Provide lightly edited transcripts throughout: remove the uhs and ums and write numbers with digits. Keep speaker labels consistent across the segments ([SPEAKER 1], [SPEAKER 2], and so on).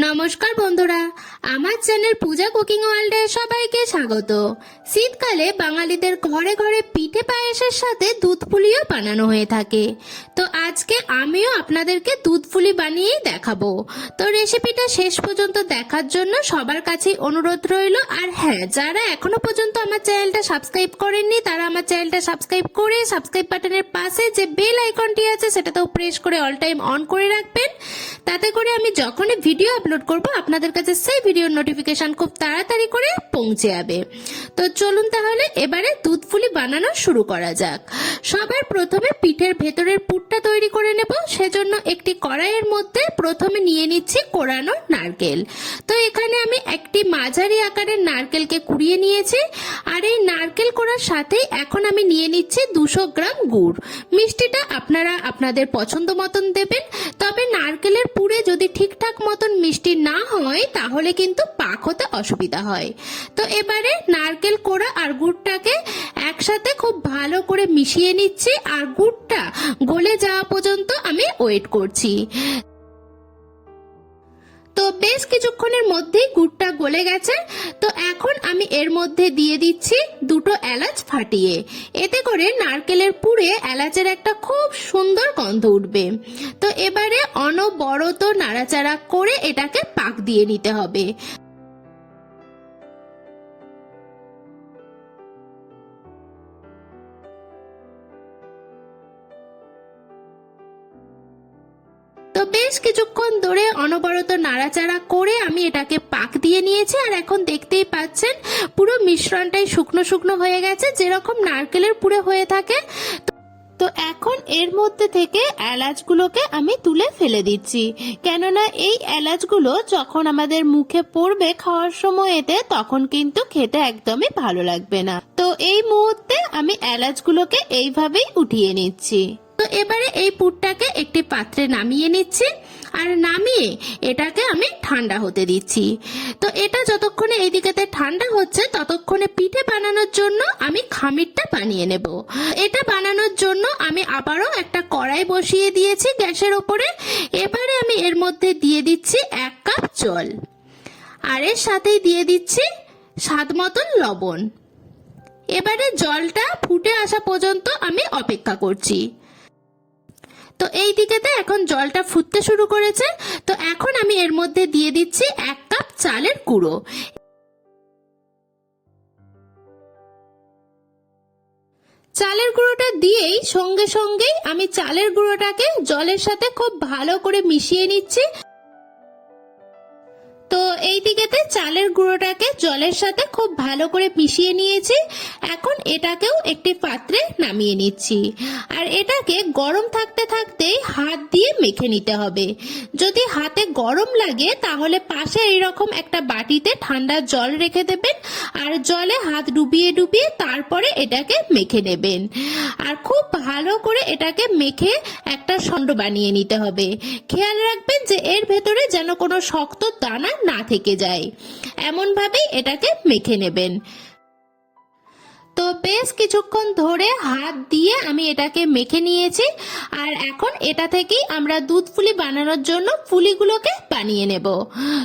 [SPEAKER 1] নমস্কার বন্ধুরা, আমার চ্যানেল পূজা কুকিং ওয়ার্ল্ডে সবাইকে স্বাগত। শীতকালে বাঙালিদের ঘরে ঘরে পিঠে পায়েসের সাথে দুধ পুলিও বানানো হয়ে থাকে। তো আজকে আমিও আপনাদেরকে দুধ পুলি বানিয়েই দেখাবো। তো রেসিপিটা শেষ পর্যন্ত দেখার জন্য সবার কাছেই অনুরোধ রইল। আর হ্যাঁ, যারা এখনো পর্যন্ত আমার চ্যানেলটা সাবস্ক্রাইব করেননি তারা আমার চ্যানেলটা সাবস্ক্রাইব করে সাবস্ক্রাইব বাটনের পাশে যে বেল আইকনটি আছে সেটাতেও প্রেস করে অল টাইম অন করে রাখবেন। তাতে করে আমি যখনই ভিডিও আপলোড করব আপনাদের কাছে সেই ভিডিওর নোটিফিকেশন খুব তাড়াতাড়ি করে পৌঁছে যাবে। তো চলুন তাহলে এবারে দুধ পুলি বানানো শুরু করা যাক। সবার প্রথমে পিঠের ভেতরের পুরটা তৈরি করে নেব। সেজন্য একটি কড়াইয়ের মধ্যে প্রথমে নিয়ে নিচ্ছি কোরানো নারকেল। তো এখানে আমি একটি মাঝারি আকারের নারকেলকে কুড়িয়ে নিয়েছি। আর এই নারকেল কোড়ার সাথে এখন আমি নিয়ে নিচ্ছি 200 গ্রাম গুড়। মিষ্টিটা আপনারা আপনাদের পছন্দ মতন দেবেন, তবে নারকেলের পুরে যদি ঠিকঠাক মতন মিষ্টি না হয় তাহলে কিন্তু পাক হতে অসুবিধা হয়। তো এবারে নারকেল কোড়া আর গুড়টাকে একসাথে খুব ভালো করে মিশিয়ে নিচ্ছি আর গুড়টা গলে যাওয়া পর্যন্ত আমি ওয়েট করছি। তো বেশ কিছুক্ষণের মধ্যেই গুড়টা গলে গেছে। তো এখন আমি এর মধ্যে দিয়ে দিচ্ছি 2টো এলাচ ফাটিয়ে। এতে করে নারকেলের পুরে এলাচের একটা খুব সুন্দর গন্ধ উঠবে। তো এবারে অনবরত নাড়াচাড়া করে এটাকে পাক দিয়ে নিতে হবে। তো বেশ কিছুক্ষণ ধরে অনবরত নাড়াচাড়া করে আমি এটাকে পাক দিয়ে নিয়েছি। আর এখন দেখতেই পাচ্ছেন পুরো মিশ্রণটাই শুকনো শুকনো হয়ে গেছে, যেরকম নারকেলের পুরে হয়ে থাকে। তো এখন এর মধ্যে থেকে এলাচগুলোকে আমি তুলে ফেলে দিচ্ছি, কেননা এই এলাচগুলো যখন আমাদের মুখে পড়বে খাওয়ার সময়তে তখন কিন্তু খেতে একদমই ভালো লাগবে না। তো এই মুহূর্তে আমি এলাচগুলোকে এইভাবেই উঠিয়ে নিচ্ছি। তো এবারে এই পুরটাকে একটি পাত্রে নামিয়ে নিচ্ছি আর নামিয়ে এটাকে আমি ঠান্ডা হতে দিচ্ছি। তো এটা যতক্ষণে এইদিকেতে ঠান্ডা হচ্ছে ততক্ষণে পিঠে বানানোর জন্য আমি খামিরটা বানিয়ে নেব। এটা বানানোর জন্য আমি আবারও একটা কড়াই বসিয়ে দিয়েছি গ্যাসের ওপরে। এবারে আমি এর মধ্যে দিয়ে দিচ্ছি 1 কাপ জল আর এর সাথেই দিয়ে দিচ্ছি স্বাদ মতন লবণ। এবারে জলটা ফুটে আসা পর্যন্ত আমি অপেক্ষা করছি। তো এই দিকেতে এখন জলটা ফুটতে শুরু করেছে। তো এখন আমি এর মধ্যে দিয়ে দিচ্ছি 1 কাপ চালের গুঁড়ো। চালের গুঁড়োটা দিয়েই সঙ্গে সঙ্গেই আমি চালের গুঁড়োটাকে জলের সাথে খুব ভালো করে মিশিয়ে নিচ্ছি। তো এই দিকেতে চালের গুঁড়োটাকে জলের সাথে খুব ভালো করে মিশিয়ে নিয়েছি। এখন এটাকেও একটি পাত্রে নামিয়ে নিচ্ছি আর এটাকে গরম থাকতে থাকতেই হাত দিয়ে মেখে নিতে হবে। যদি হাতে গরম লাগে তাহলে পাশে এইরকম একটা বাটিতে ঠান্ডা জল রেখে দেবেন আর জলে হাত ডুবিয়ে ডুবিয়ে তারপরে এটাকে মেখে নেবেন। আর খুব ভালো করে এটাকে মেখে একটা সন্ড বানিয়ে নিতে হবে। খেয়াল রাখবেন যে এর ভেতরে যেন কোনো শক্ত দানা না থেকে যায়, এমন ভাবেই এটাকে মেখে নেবেন। তো বেশ কিছুক্ষণ ধরে হাত দিয়ে আমি এটাকে মেখে নিয়েছি আর এখন এটা থেকেই আমরা দুধ পুলি বানানোর জন্য পুলিগুলোকে বানিয়ে নেব।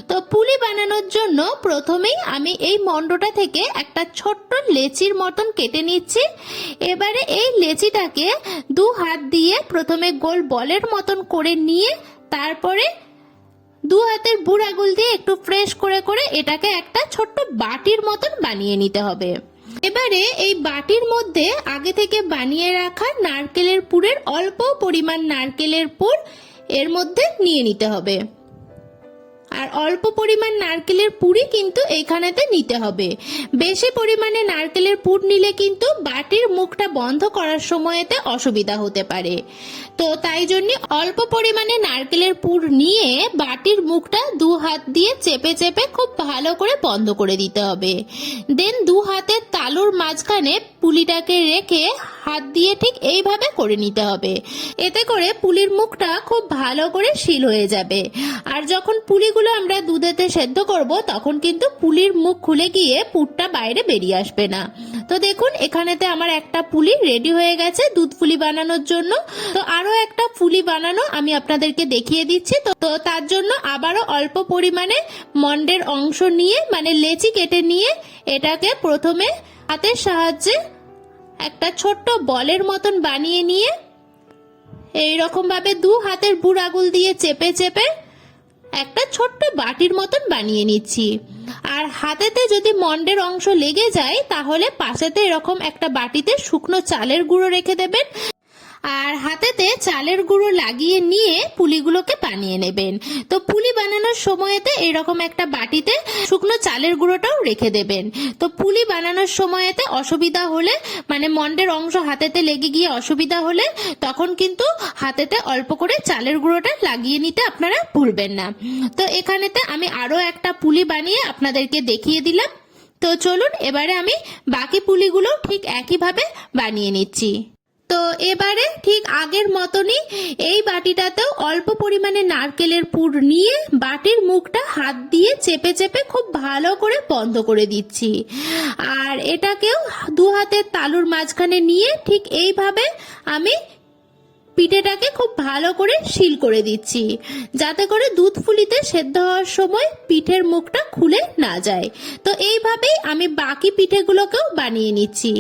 [SPEAKER 1] তো পুলি বানানোর জন্য প্রথমেই আমি এই মন্ডটা থেকে একটা ছোট্ট লেচির মতন কেটে নিচ্ছি। এবারে এই লেচিটাকে 2 হাত দিয়ে প্রথমে গোল বলের মতন করে নিয়ে তারপরে 2 হাতের বুড়ো আঙুল দিয়ে একটু প্রেস করে করে এটাকে একটা ছোট্ট বাটির মতন বানিয়ে নিতে হবে। এবারে এই বাটির মধ্যে আগে থেকে বানিয়ে রাখা নারকেলের পুরের অল্প পরিমাণ নারকেলের পুর এর মধ্যে নিয়ে নিতে হবে। আর অল্প পরিমাণ নারকেলের পুরই কিন্তু এইখানেতে নিতে হবে। বেশি পরিমাণে নারকেলের পুর নিলে কিন্তু বাটির মুখটা বন্ধ করার সময়তে অসুবিধা হতে পারে। তো তাই জন্য অল্প পরিমাণে নারকেলের পুর নিয়ে বাটির মুখটা 2 হাত দিয়ে চেপে চেপে খুব ভালো করে বন্ধ করে দিতে হবে। দেন 2 হাতের তালুর মাঝখানে পুলিটাকে রেখে হাত দিয়ে ঠিক এইভাবে করে নিতে হবে। এতে করে পুলির মুখটা খুব ভালো করে সিল হয়ে যাবে। আর যখন পুলিগুলো পুলিগুলো আমরা দুধেতে সেদ্ধ করব তখন কিন্তু পুলির মুখ খুলে গিয়ে পুরটা বাইরে বেরিয়ে আসবে না। তো দেখুন এখানেতে আমার একটা পুলি রেডি হয়ে গেছে দুধ পুলি বানানোর জন্য। তো আরো একটা পুলি বানানো আমি আপনাদেরকে দেখিয়ে দিচ্ছি। তো তার জন্য আবারও অল্প পরিমাণে মন্ডের অংশ নিয়ে মানে লেচি কেটে নিয়ে এটাকে প্রথমে হাতের সাহায্যে একটা ছোট্ট বলের মতন বানিয়ে নিয়ে এইরকম ভাবে দু হাতের বুড়ো আঙুল দিয়ে চেপে চেপে একটা ছোট্ট বাটির মতন বানিয়ে নিচ্ছি। আর হাতেতে যদি মন্ডের অংশ লেগে যায় তাহলে পাশেতে এরকম একটা বাটিতে শুকনো চালের গুঁড়ো রেখে দেবেন আর হাতেতে চালের গুঁড়ো লাগিয়ে নিয়ে পুলিগুলোকে বানিয়ে নেবেন। তো পুলি বানানোর সময়তে এরকম একটা বাটিতে শুকনো চালের গুঁড়োটাও রেখে দেবেন। তো পুলি বানানোর সময়তে অসুবিধা হলে মানে মন্ডের অংশ হাতেতে লেগে গিয়ে অসুবিধা হলে তখন কিন্তু হাতেতে অল্প করে চালের গুঁড়োটা লাগিয়ে নিতে আপনারা ভুলবেন না। তো এখানেতে আমি আরো একটা পুলি বানিয়ে আপনাদেরকে দেখিয়ে দিলাম। তো চলুন এবারে আমি বাকি পুলিগুলো ঠিক একইভাবে বানিয়ে নিচ্ছি। তো এবারে ঠিক আগের মতনই এই বাটিটাতেও অল্প পরিমাণে নারকেলের পুর নিয়ে বাটির মুখটা হাত দিয়ে চেপে চেপে খুব ভালো করে বন্ধ করে দিচ্ছি। আর এটাকেও দু হাতের তালুর মাঝখানে নিয়ে ঠিক এইভাবে আমি পিঠেটাকে খুব ভালো করে সিল করে দিচ্ছি যাতে করে দুধ পুলিতে সেদ্ধ হওয়ার সময় পিঠের মুখটা খুলে না যায়। তো এইভাবেই আমি বাকি পিঠেগুলোকেও বানিয়ে নিচ্ছি।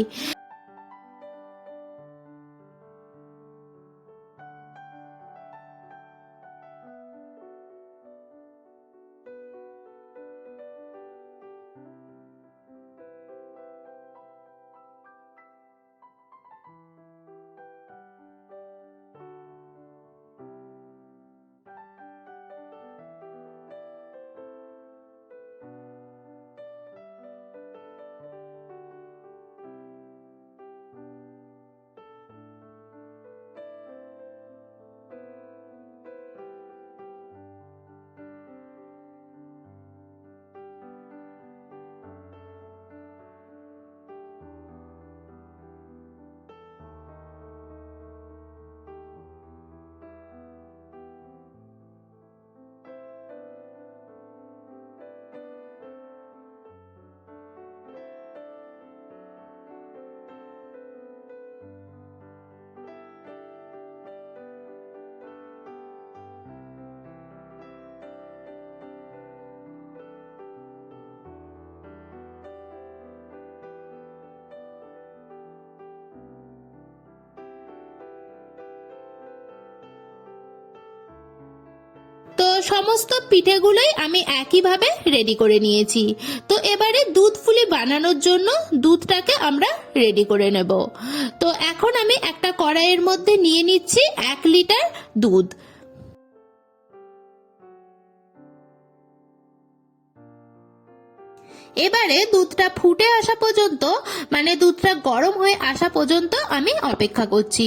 [SPEAKER 1] তো সমস্ত পিঠেগুলোই আমি একইভাবে রেডি করে নিয়েছি। তো এবারে দুধ পুলি বানানোর জন্য দুধটাকে আমরা রেডি করে নেব। তো এখন আমি একটা কড়াইয়ের মধ্যে নিয়ে নিচ্ছি 1 লিটার দুধ। এবারে দুধটা ফুটে আসা পর্যন্ত মানে দুধটা গরম হয়ে আসা পর্যন্ত আমি অপেক্ষা করছি।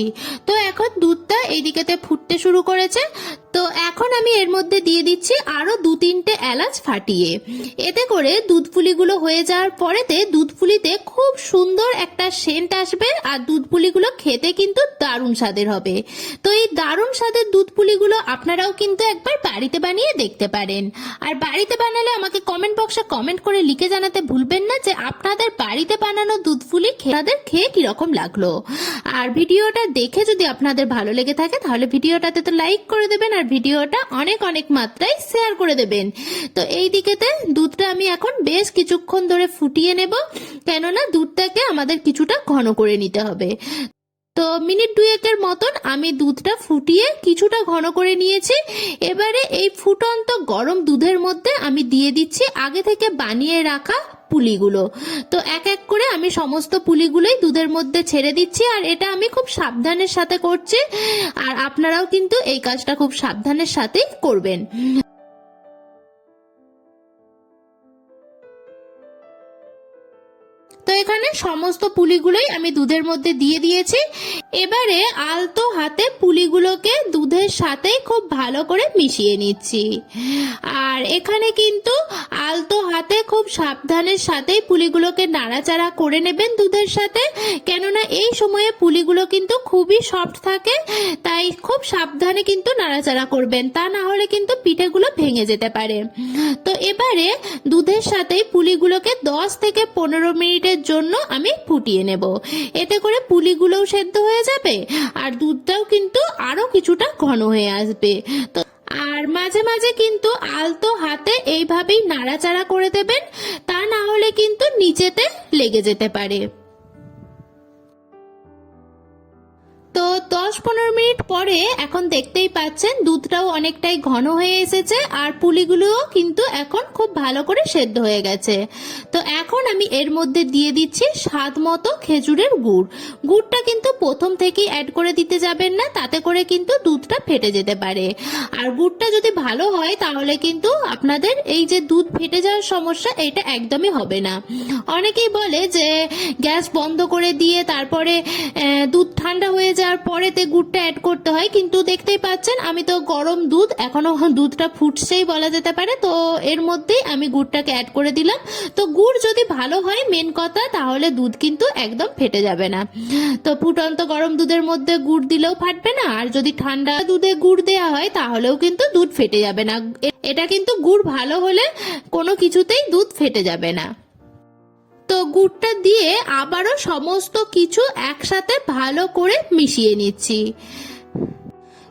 [SPEAKER 1] তো এখন দুধটা এইদিকেতে ফুটতে শুরু করেছে। তো এখন আমি এর মধ্যে দিয়ে দিচ্ছি আরো 2-3টে এলাচ ফাটিয়ে। এতে করে দুধ পুলিগুলো হয়ে যাওয়ার পরেতে দুধ পুলিতে খুব সুন্দর একটা সেন্ট আসবে আর দুধ পুলিগুলো খেতে কিন্তু দারুণ স্বাদের হবে। তো এই দারুণ স্বাদের দুধ পুলিগুলো আপনারাও কিন্তু একবার বাড়িতে বানিয়ে দেখতে পারেন। আর বাড়িতে বানালে আমাকে কমেন্ট বক্সে কমেন্ট করে লিখে জানাতে ভুলবেন না যে আপনাদের বাড়িতে বানানো দুধ পুলি খেয়ে কিরকম লাগলো। আর ভিডিওটা দেখে যদি আপনাদের ভালো লেগে থাকে তাহলে ভিডিওটাতে তো লাইক করে দেবেন আর ভিডিওটা অনেক অনেক মাত্রায় শেয়ার করে দেবেন। তো এই দিকেতে দুধটা আমি এখন বেশ কিছুক্ষণ ধরে ফুটিয়ে নেব, কেননা দুধটাকে আমাদের কিছুটা ঘন করে নিতে হবে। তো মিনিট 2-1 মতন আমি দুধটা ফুটিয়ে কিছুটা ঘন করে নিয়েছি। এবারে এই ফুটন্ত গরম দুধের মধ্যে আমি দিয়ে দিচ্ছি আগে থেকে বানিয়ে রাখা পুলিগুলো। তো এক এক করে আমি সমস্ত পুলিগুলোই দুধের মধ্যে ছেড়ে দিচ্ছি আর এটা আমি খুব সাবধানের সাথে করছি। আর আপনারাও কিন্তু এই কাজটা খুব সাবধানের সাথেই করবেন। তো এখানে সমস্ত পুলিগুলোই আমি দুধের মধ্যে দিয়ে দিয়েছি। এবারে আলতো হাতে পুলিগুলোকে দুধের সাথে খুব ভালো করে মিশিয়ে নিচ্ছি। আর এখানে কিন্তু আলতো হাতে খুব সাবধানের সাথেই পুলিগুলোকে নাড়াচাড়া করে নেবেন দুধের সাথে, কেননা এই সময়ে পুলিগুলো কিন্তু খুবই সফট থাকে, তাই খুব সাবধানে কিন্তু নাড়াচাড়া করবেন, তা না হলে কিন্তু পিঠেগুলো ভেঙে যেতে পারে। তো এবারে দুধের সাথেই পুলিগুলোকে 10 থেকে 15 মিনিটের জন্য আমি ফুটিয়ে নেব। এতে করে পুলিগুলোও সেদ্ধ হয়ে যাবে আর দুধটাও কিন্তু আরো কিছুটা ঘন হয়ে আসবে। তো আর মাঝে মাঝে কিন্তু আলতো হাতে এইভাবেই নাড়াচাড়া করে দেবেন, তা না হলে কিন্তু নিচেতে লেগে যেতে পারে। তো 10-15 মিনিট পরে এখন দেখতেই পাচ্ছেন দুধটাও অনেকটাই ঘন হয়ে এসেছে আর পুলিগুলোও কিন্তু এখন খুব ভালো করে সেদ্ধ হয়ে গেছে। তো এখন আমি এর মধ্যে দিয়ে দিচ্ছি স্বাদ মতো খেজুরের গুড়। গুড়টা কিন্তু প্রথম থেকেই অ্যাড করে দিতে যাবেন না, তাতে করে কিন্তু দুধটা ফেটে যেতে পারে। আর গুড়টা যদি ভালো হয় তাহলে কিন্তু আপনাদের এই যে দুধ ফেটে যাওয়ার সমস্যা এটা একদমই হবে না। অনেকেই বলে যে গ্যাস বন্ধ করে দিয়ে তারপরে দুধ ঠান্ডা হয়ে যাওয়ার পরেতে গুড়টা অ্যাড করতে হয়, কিন্তু দেখতেই পাচ্ছেন আমি তো গরম দুধ, এখনো দুধটা ফুটছেই বলা যেতে পারে, তো এর মধ্যেই আমি গুড়টাকে অ্যাড করে দিলাম। তো গুড় যদি ভালো হয় মেন কথা, তাহলে দুধ কিন্তু একদম ফেটে যাবে না। তো ফুটন্ত গরম দুধের মধ্যে গুড় দিলেও ফাটবে না, আর যদি ঠান্ডা দুধে গুড় দেওয়া হয় তাহলেও কিন্তু দুধ ফেটে যাবে না। এটা কিন্তু গুড় ভালো হলে কোনো কিছুতেই দুধ ফেটে যাবে না। তো গুড়টা দিয়ে আবারও সমস্ত কিছু একসাথে ভালো করে মিশিয়ে নিচ্ছি।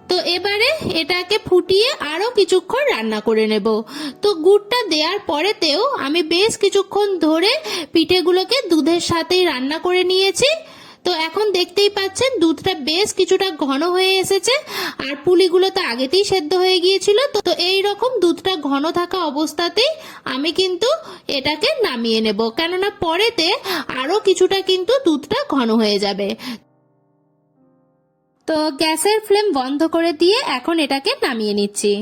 [SPEAKER 1] তো এবারে এটাকে ফুটিয়ে আরো কিছুক্ষণ রান্না করে নেব। তো গুড়টা দেওয়ার পরেতেও আমি বেশ কিছুক্ষণ ধরে পিঠেগুলোকে দুধের সাথেই রান্না করে নিয়েছি। তো এখন দেখতেই পাচ্ছেন দুধটা বেশ কিছুটা ঘন হয়ে এসেছে আর পুলিগুলো তো আগেতেই সেদ্ধ হয়ে গিয়েছিল। তো এই রকম দুধটা ঘন থাকা অবস্থাতেই আমি কিন্তু এটাকে নামিয়ে নেব, কেননা পরেতে আরো কিছুটা কিন্তু দুধটা ঘন হয়ে যাবে। তো গ্যাসের ফ্লেম বন্ধ করে দিয়ে এখন এটাকে নামিয়ে নিচ্ছি।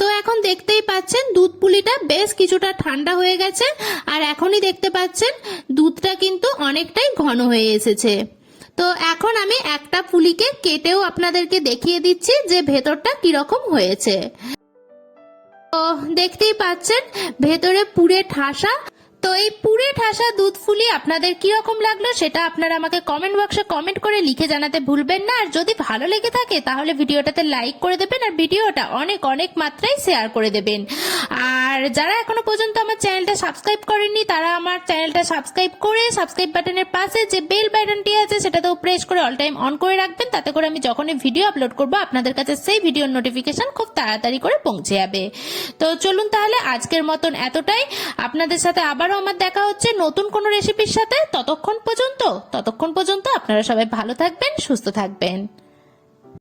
[SPEAKER 1] তো এখন দেখতেই পাচ্ছেন দুধ পুলিটা বেশ কিছুটা ঠান্ডা হয়ে গেছে আর এখনই দেখতে পাচ্ছেন দুধটা কিন্তু অনেকটাই ঘন হয়ে এসেছে। তো এখন আমি একটা পুলিকে কেটেও আপনাদেরকে দেখিয়ে দিচ্ছি যে ভেতরটা কিরকম হয়েছে। তো দেখতেই পাচ্ছেন ভেতরে পুরে ঠাসা। তো এই পুরে ঠাসা দুধ ফুলি আপনাদের কিরকম লাগলো সেটা আপনারা আমাকে কমেন্ট বক্সে কমেন্ট করে লিখে জানাতে ভুলবেন না। আর যদি ভালো লেগে থাকে তাহলে ভিডিওটাতে লাইক করে দেবেন আর ভিডিওটা অনেক অনেক মাত্রায় শেয়ার করে দেবেন। আর যারা এখনো পর্যন্ত আমার চ্যানেলটা সাবস্ক্রাইব করেননি তারা আমার চ্যানেলটা সাবস্ক্রাইব করে সাবস্ক্রাইব বাটনের পাশে যে বেল বাটনটি আছে সেটাতেও প্রেস করে অল টাইম অন করে রাখবেন, তাতে করে আমি যখনই ভিডিও আপলোড করব আপনাদের কাছে সেই ভিডিওর নোটিফিকেশন খুব তাড়াতাড়ি করে পৌঁছে যাবে। তো চলুন তাহলে আজকের মতন এতটাই। আপনাদের সাথে আবার আমার দেখা হচ্ছে নতুন কোনো রেসিপির সাথে। ততক্ষণ পর্যন্ত আপনারা সবাই ভালো থাকবেন, সুস্থ থাকবেন।